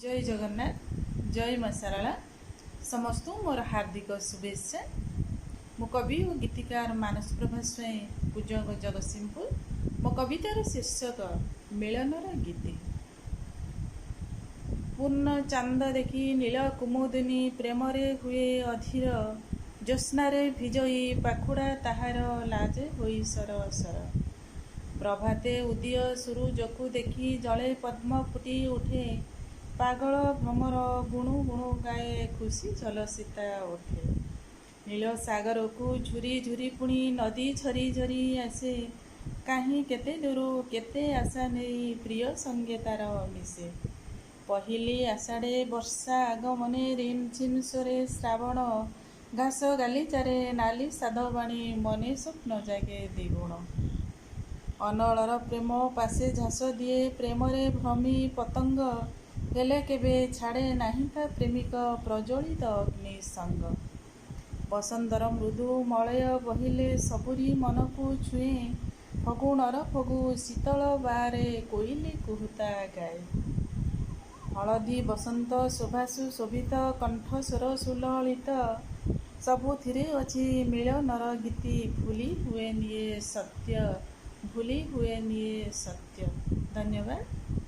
जय जगन्नाथ जय मां सारला समस्त मोर हार्दिक शुभेच्छा। मो कवि और गीतिकार मानस प्रभा स्वयं पूजक जगतसिंहपुर। मो कवितार शीर्षक मिलनर गीति। पूर्ण चांद देखी नील कुमुदिनी प्रेमरे हुए अधीर ज्योत्स्नारे भिजई पाखुड़ा ताहार लाजे होई सर सर। प्रभाते उदय सूरुजकु देखी जले पद्म फुटी उठे पागल भ्रमर गुणु गुणु गाए खुशी जलसीता उठे। नील सागर को झुरी झुरी पुणी नदी झरी झरी आसे कहीं केते दूर केते आशा नहीं प्रिय संगे तार मिसे। पहिली आषाढ़े वर्षा आगमने रिम झिम स्वरे श्रावण घास गालीचारे नाली साधवाणी मने स्वप्न जागे द्विगुण। अनलर प्रेम पासे झास दिए प्रेमरे भ्रमी पतंग हेले केबे छाड़े नहीं का प्रेमिक प्रज्वलित अग्नि संग। बसंतर मृदु मलय बहिले सबुरी मन को छुए फगुणर फगु शीतल बारे कोइली कुहुता गाए। हलदी बसंत शोभासु शोभित कंठस्वर सुललित सबुथिरे अछि मिलनर गीति भूली हुए निये सत्य भूली हुए निये सत्य। धन्यवाद।